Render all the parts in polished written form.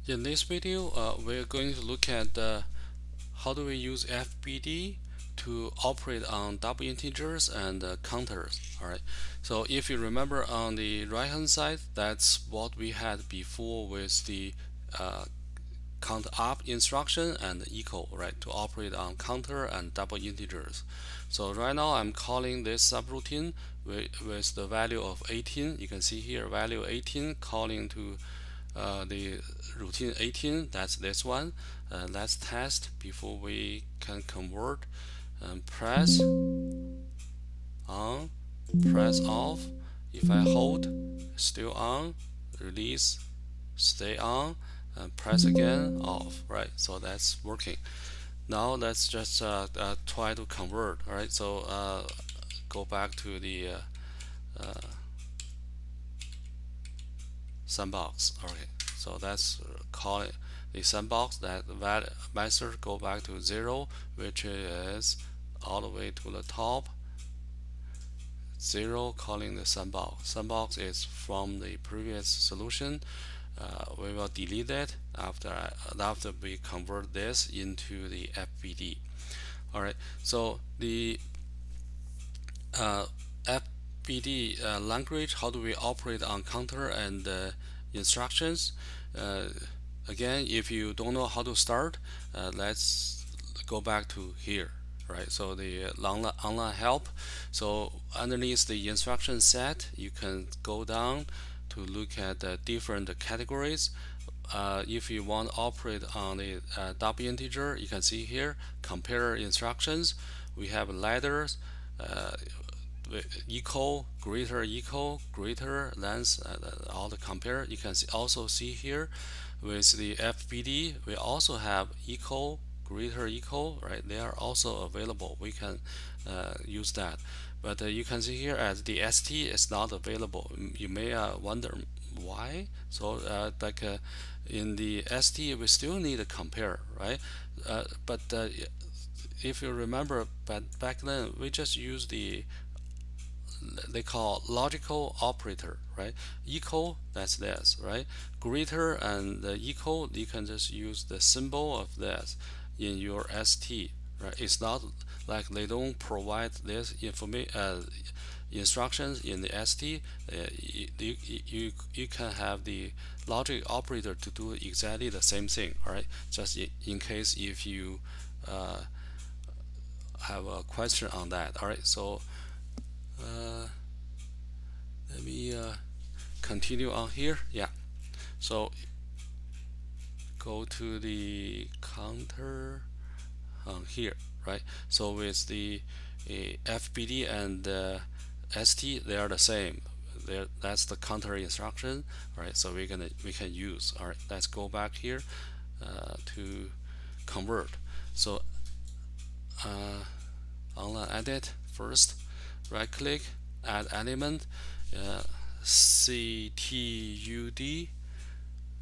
In this video, we're going to look at how do we use FBD to operate on double integers and counters. Alright, so if you remember on the right hand side, that's what we had before with the uh, count up instruction and equal, right, to operate on counter and double integers. So right now I'm calling this subroutine with the value of 18. You can see here value 18 calling to the routine 18. That's this one. Let's test before we can convert. Press on, press off. If I hold, still on, release, stay on, and press again, off. Right, so that's working. Now let's just try to convert. All right, so go back to the sandbox. Okay, so that's call it the sandbox. That method go back to 0, which is all the way to the top. 0 calling the sandbox. Sandbox is from the previous solution. We will delete it after we convert this into the FBD. All right, so the FBD language, how do we operate on counter and instructions? Uh, Again, if you don't know how to start, let's go back to here. Right, so the online help. So underneath the instruction set, you can go down to look at the different categories. If you want to operate on the double integer, you can see here compare instructions. We have ladders, equal, greater, length, all the compare. You can also see here with the FBD, we also have equal, greater, equal, right? They are also available. We can use that. But you can see here as the ST is not available. You may wonder why. So in the ST, we still need to compare, right? But if you remember, back then we just use they call logical operator, right? Equal, that's this, right? Greater and equal, you can just use the symbol of this in your ST, right? It's not like they don't provide this information instructions in the ST. You can have the logic operator to do exactly the same thing, all right? Just in case if you have a question on that, all right? So uh, let me continue on here. Yeah, so go to the counter on here, right? So with the FBD and ST, they are the same. That's the counter instruction. All right, so we can use. All right, let's go back here to convert. So online edit first, right click, add element, CTUD.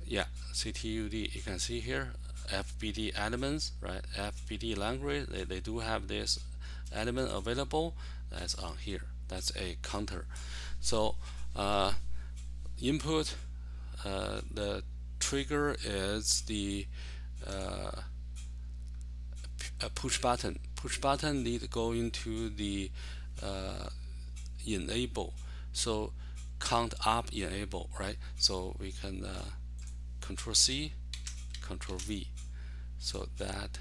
Yeah, CTUD. You can see here FBD elements, right? FBD language. They do have this element available. That's on here. That's a counter. So input, the trigger is the push button. Push button need to go into the enable. So count up enable, right? So we can Control C, Control V. So that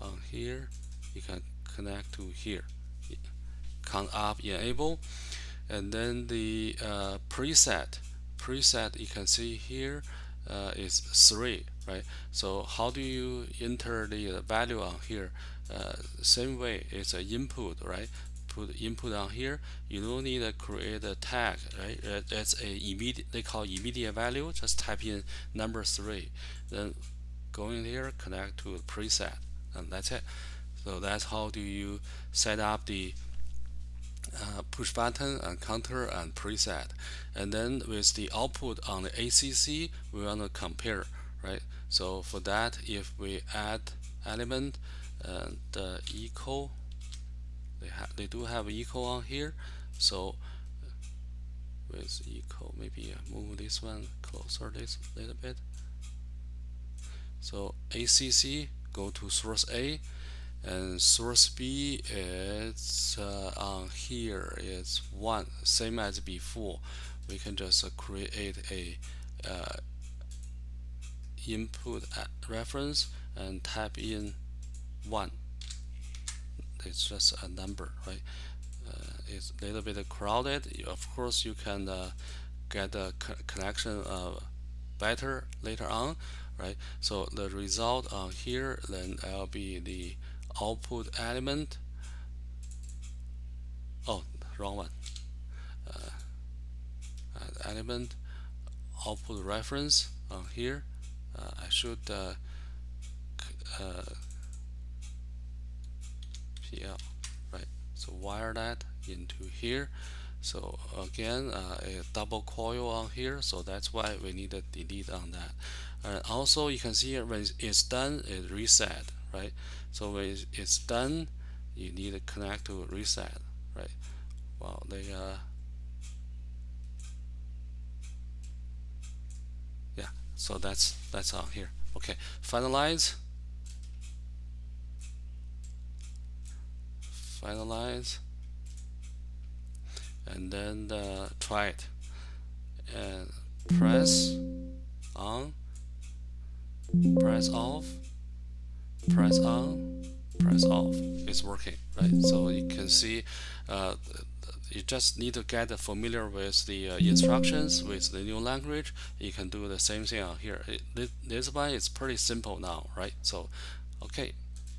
on here, you can connect to here. Count up enable, and then the preset you can see here is 3, right? So how do you enter the value on here? Same way, it's an input, right? Put input on here. You don't need to create a tag, right? That's a immediate, they call immediate value. Just type in number 3, then go in here, connect to the preset, and that's it. So that's how do you set up the push button and counter and preset. And then with the output on the ACC, we want to compare, right? So for that, if we add element and equal, they do have equal on here. So with equal, maybe move this one closer this little bit. So ACC, go to source A, and source B is on here is 1, same as before. We can just create a input reference and type in 1. It's just a number, right? It's a little bit crowded. Of course, you can get a connection better later on, right? So the result on here then will be the output element. Oh, wrong one. Element output reference on here. I should PL, right? So wire that into here. So again, a double coil on here, so that's why we need a delete on that. And also you can see here when it's done, it reset, right? So when it's done, you need to connect to reset, right? Well, yeah. So that's on here. Okay, finalize, and then try it, and press on, press off, press on, press off. It's working, right? So you can see you just need to get familiar with the instructions with the new language. You can do the same thing out here. This one is pretty simple now, right? So okay.